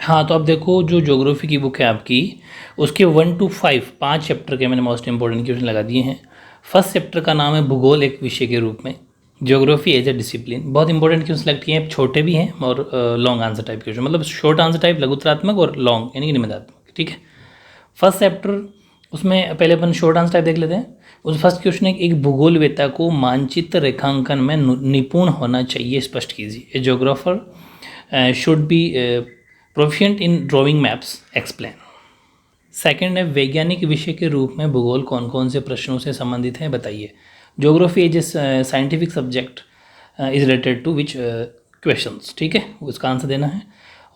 हाँ, तो अब देखो जो ज्योग्राफी की बुक है आपकी, उसके 1 to 5 5 चैप्टर के मैंने मोस्ट इंपॉर्टेंट क्वेश्चन लगा दिए हैं। फर्स्ट चैप्टर का नाम है भूगोल एक विषय के रूप में, ज्योग्राफी एज ए डिसिप्लिन। बहुत इंपॉर्टेंट क्वेश्चन सेलेक्ट किए हैं, छोटे भी हैं और लॉन्ग आंसर टाइप क्वेश्चन, मतलब शॉर्ट आंसर टाइप लघुत्तरात्मक और लॉन्ग यानी कि निबंधात्मक। ठीक है, फर्स्ट चैप्टर उसमें पहले अपन शॉर्ट आंसर टाइप देख लेते हैं। उस फर्स्ट क्वेश्चन है, एक भूगोलवेत्ता को मानचित्र रेखांकन में निपुण होना चाहिए, स्पष्ट कीजिए। A geographer should be proficient in drawing maps, explain. Second है, वैज्ञानिक विषय के रूप में भूगोल कौन कौन से प्रश्नों से संबंधित है, बताइए। Geography as a scientific subject is related to which questions. ठीक है, उसका आंसर देना है।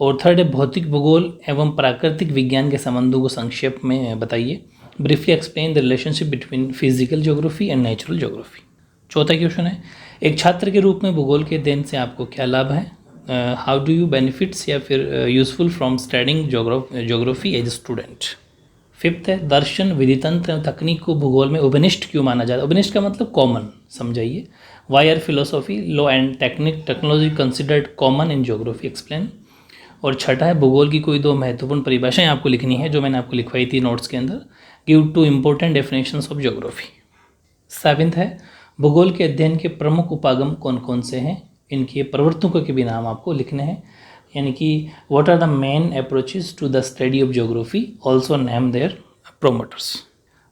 और थर्ड है, भौतिक भूगोल एवं प्राकृतिक विज्ञान के संबंधों को संक्षेप में बताइए। Briefly explain the relationship between physical geography and natural geography. चौथा क्वेश्चन है, एक छात्र के रूप में भूगोल के अध्ययन से आपको क्या लाभ है, हाउ डू यू बेनिफिट्स या फिर useful from studying geography as a student. Fifth है, दर्शन विधितंत्र तकनीक को भूगोल में उपनिष्ठ क्यों माना जाता है। उपनिष्ठ का मतलब कॉमन, समझाइए। Why are philosophy law and technology considered common in geography, explain. और छठा है, भूगोल की कोई दो महत्वपूर्ण परिभाषाएं आपको लिखनी है, जो मैंने आपको लिखवाई थी नोट्स के अंदर। Give two important definitions of geography. Seventh है, भूगोल के अध्ययन के प्रमुख उपागम कौन कौन से हैं, इनके प्रवर्तकों के भी नाम आपको लिखने हैं, यानी कि what are the main approaches to the study of geography, also name their promoters.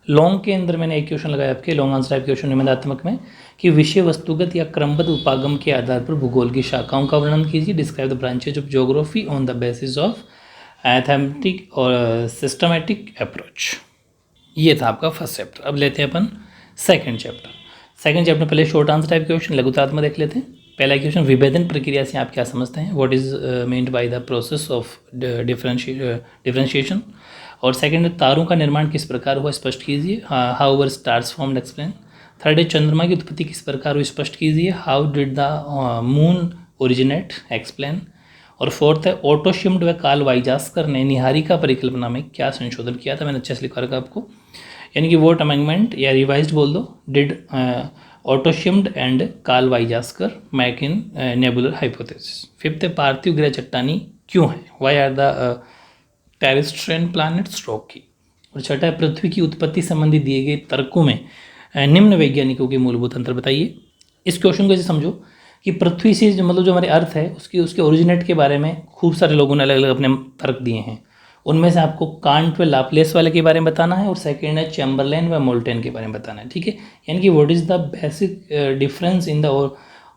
Long के अंदर मैंने एक क्वेश्चन लगाया आपके लॉन्ग आंसर टाइप क्वेश्चन निबंधात्मक में, कि विषय वस्तुगत या क्रमबद्ध उपागम के आधार पर भूगोल की शाखाओं का वर्णन कीजिए। Describe the branches of geography on the basis of mathematic और सिस्टमैटिक अप्रोच। ये था आपका फर्स्ट चैप्टर। अब लेते हैं अपन सेकंड चैप्टर। सेकंड चैप्टर पहले शॉर्ट आंसर टाइप क्वेश्चन लघुतात्मक देख लेते हैं। पहला क्वेश्चन, विभेदन प्रक्रिया से आप क्या समझते हैं, what is meant by the process of differentiation. और सेकंड है, तारों का निर्माण किस प्रकार हुआ, स्पष्ट कीजिए। How were stars formed, explain. Third है, चंद्रमा की उत्पत्ति किस प्रकार हुई, स्पष्ट कीजिए। How did the moon originate, explain. और फोर्थ है, ऑटो शिम्ड व कार्ल वाइजास्कर ने निहारिका परिकल्पना में क्या संशोधन किया था। मैंने अच्छे से लिखा रखा आपको, यानी कि वोट अमेंडमेंट या रिवाइज्ड बोल दो, did Otto Schmidt and Carl Weizsacker make in nebular hypothesis. Fifth है, पार्थिव ग्रह चट्टानी क्यों है, why are the terrestrial planets rocky. और छठा है, पृथ्वी की उत्पत्ति संबंधी दिए गए तर्कों में निम्न वैज्ञानिकों के मूलभूत अंतर बताइए। इस क्वेश्चन को ऐसे समझो कि पृथ्वी से जो मतलब जो हमारे अर्थ है उसके ओरिजिनेट के बारे में खूब सारे लोगों ने अलग अलग अपने तर्क दिए हैं। उनमें से आपको कांट व लाप्लेस वाले के बारे में बताना है, और सेकेंड है चैम्बरलेन व मोल्टेन के बारे में बताना है। ठीक है, यानी कि what is the basic difference in the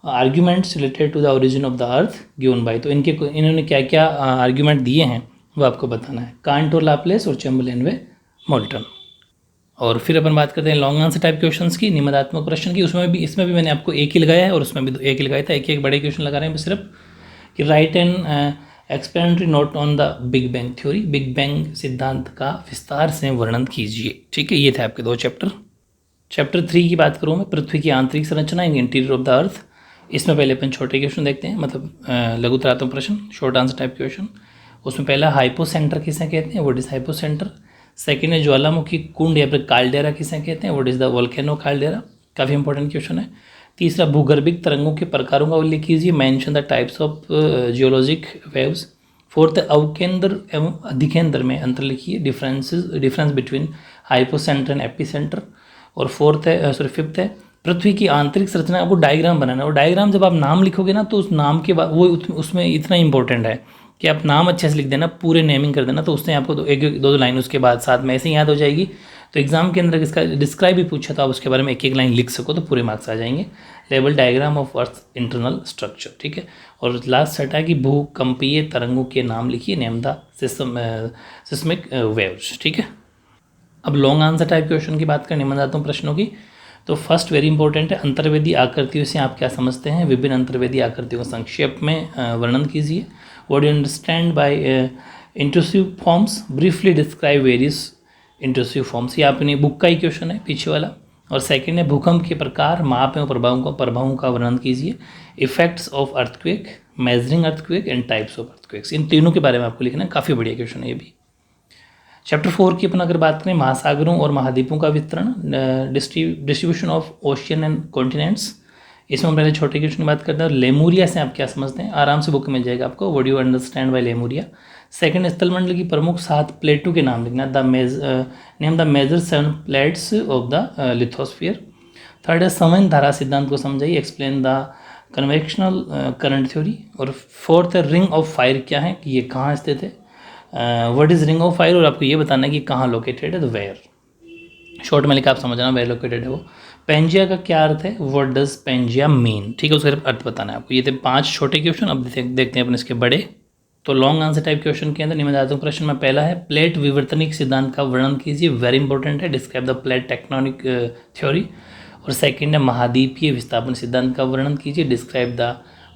arguments related to the origin of the earth given by. तो इन्होंने क्या क्या आर्ग्यूमेंट दिए हैं वो आपको बताना है, कांट और लाप्लेस और चैम्बरलेन व मोल्टन। और फिर अपन बात करते हैं लॉन्ग आंसर टाइप क्वेश्चंस की, निबंधात्मक प्रश्न की। इसमें भी मैंने आपको एक ही लगाया है और उसमें भी एक ही लगाया था, एक बड़े क्वेश्चन लगा रहे हैं सिर्फ, कि write an explanatory note on the big bang theory, big bang सिद्धांत का विस्तार से वर्णन कीजिए। ठीक है, ये थे आपके दो चैप्टर। चैप्टर 3 की बात करूँ मैं, पृथ्वी की आंतरिक संरचना इन इंटीरियर ऑफ द अर्थ। इसमें पहले अपन छोटे क्वेश्चन देखते हैं, मतलब लघुतरात्मक प्रश्न, शॉर्ट आंसर टाइप क्वेश्चन। उसमें पहला, हाइपोसेंटर किसे कहते हैं, व्हाट इज हाइपोसेंटर। सेकेंड है, ज्वालामुखी कुंड या फिर काल्डेरा किसे कहते हैं, what is the volcano caldera, काफ़ी इंपॉर्टेंट क्वेश्चन है। तीसरा, भूगर्भिक तरंगों के प्रकारों का उल्लेख कीजिए, mention the types of geologic waves. Fourth, अवकेंद्र एवं अधिकेंद्र में अंतर लिखिए, difference between hypocentre and epicentre. और फिफ्थ है, पृथ्वी की आंतरिक संरचना को डायग्राम बनाना। और डायग्राम जब आप नाम लिखोगे ना, तो उस नाम के बाद वो उसमें इतना इंपॉर्टेंट है कि आप नाम अच्छे से लिख देना, पूरे नेमिंग कर देना, तो उसने आपको एक दो लाइन उसके बाद साथ में ऐसे ही याद हो जाएगी। तो एग्जाम के अंदर इसका डिस्क्राइब भी पूछा तो आप उसके बारे में एक लाइन लिख सको तो पूरे मार्क्स आ जाएंगे। Level diagram of earth internal structure. ठीक है, और लास्ट सेट है कि भूकंपीय तरंगों के नाम लिखिए, नेम द सिस्मिक वेव्स। ठीक है, अब लॉन्ग आंसर टाइप क्वेश्चन की बात करने में जाता हूँ प्रश्नों की। तो फर्स्ट वेरी इंपॉर्टेंट है, अंतर्वेदी आकृतियों से आप क्या समझते हैं, विभिन्न अंतर्वेदी आकृतियों को संक्षेप में वर्णन कीजिए। What you understand bye intrusive forms, briefly describe various intrusive forms. ये अपनी बुक का ही क्वेश्चन है पीछे वाला। और सेकंड है, भूकंप के प्रकार, माप एवं प्रभावों का वर्णन कीजिए। Effects of earthquake, measuring earthquake and types of earthquakes, इन तीनों के बारे में आपको लिखना है, काफ़ी बढ़िया क्वेश्चन है ये भी। चैप्टर 4 की अपन अगर बात करें, महासागरों और महाद्वीपों का वितरण, distribution of ocean and continents, इसमें हम पहले छोटे क्वेश्चन की बात करते हैं। लेमुरिया से आप क्या समझते हैं, आराम से बुक मिल जाएगा आपको, what do you understand by Lemuria. Second, स्थलमंडल की प्रमुख 7 प्लेटों के नाम लिखना, name the major 7 plates of the lithosphere. Third है संवहन धारा सिद्धांत को समझाइए, explain the convectional current theory. और फोर्थ है रिंग ऑफ फायर क्या है, कि ये कहाँ स्थित है, what is ring of fire, और आपको ये बताना है कि कहाँ लोकेटेड है, तो वेयर, शॉर्ट में लिखा आप समझना वेयर लोकेटेड है वो। पेंजिया का क्या अर्थ है, व्हाट डज पेंजिया मीन, ठीक है, उसका अर्थ बताना है आपको। ये थे 5 छोटे क्वेश्चन। अब देखते हैं अपन इसके बड़े। तो लॉन्ग आंसर टाइप क्वेश्चन के अंदर निम्नलिखित प्रश्न में पहला है प्लेट विवर्तनिक सिद्धांत का वर्णन कीजिए, वेरी इंपॉर्टेंट है, describe the plate tectonic theory. और सेकंड है महाद्वीपीय विस्थापन सिद्धांत का वर्णन कीजिए, describe the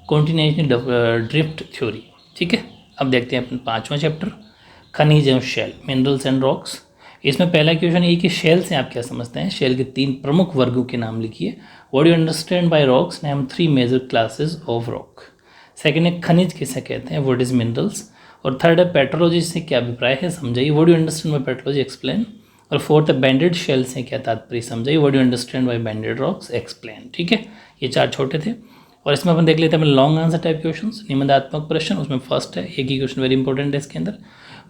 continental drift theory. ठीक है, अब देखते हैं अपन 5वां चैप्टर, खनिज एवं शेल, मिनरल्स एंड रॉक्स। इसमें पहला क्वेश्चन ये कि शेल से आप क्या समझते हैं, शेल के 3 प्रमुख वर्गों के नाम लिखिए। What you understand by rocks, name 3 major classes of rock. Second है खनिज किसे कहते हैं, व्हाट इज मिनरल्स। और थर्ड है पेट्रोलॉजी से क्या अभिप्राय है, समझाइए, what you understand by petrology, explain. और फोर्थ है बैंडेड शेल से क्या तात्पर्य, समझाइए, what you understand by banded rocks, explain. ठीक है, ये 4 छोटे थे। और इसमें अपन देख लेते हैं लॉन्ग आंसर टाइप क्वेश्चन, निबंधात्मक प्रश्न। उसमें फर्स्ट है, एक ही क्वेश्चन वेरी इंपॉर्टेंट है इसके अंदर,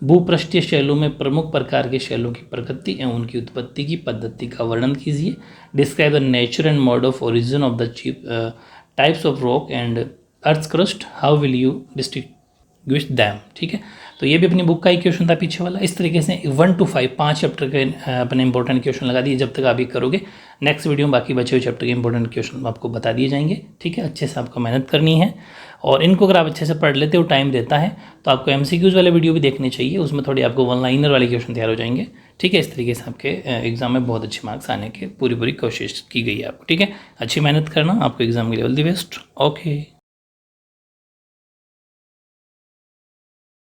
भूपृष्ठीय शैलों में प्रमुख प्रकार के शैलों की प्रकृति एवं उनकी उत्पत्ति की पद्धति का वर्णन कीजिए, describe the nature and mode of origin of the types of rock and earth crust, how will you distinguish them. ठीक है, तो ये भी अपनी बुक का ही क्वेश्चन था पीछे वाला। इस तरीके से 1 to 5 5 चैप्टर के अपने इंपॉर्टेंट क्वेश्चन लगा दिए। जब तक आप ये करोगे नेक्स्ट वीडियो में बाकी बचे हुए चैप्टर के इंपॉर्टेंट क्वेश्चन आपको बता दिए जाएंगे। ठीक है, अच्छे से आपको मेहनत करनी है, और इनको अगर आप अच्छे से पढ़ लेते हो, टाइम देता है, तो आपको MCQs वाले वीडियो भी देखने चाहिए, उसमें थोड़ी आपको 1 लाइनर वाले क्वेश्चन तैयार हो जाएंगे। ठीक है, इस तरीके से आपके एग्जाम में बहुत अच्छे मार्क्स आने की पूरी कोशिश की गई है आपको। ठीक है, अच्छी मेहनत करना, आपको एग्जाम के लिए ऑल द बेस्ट। ओके।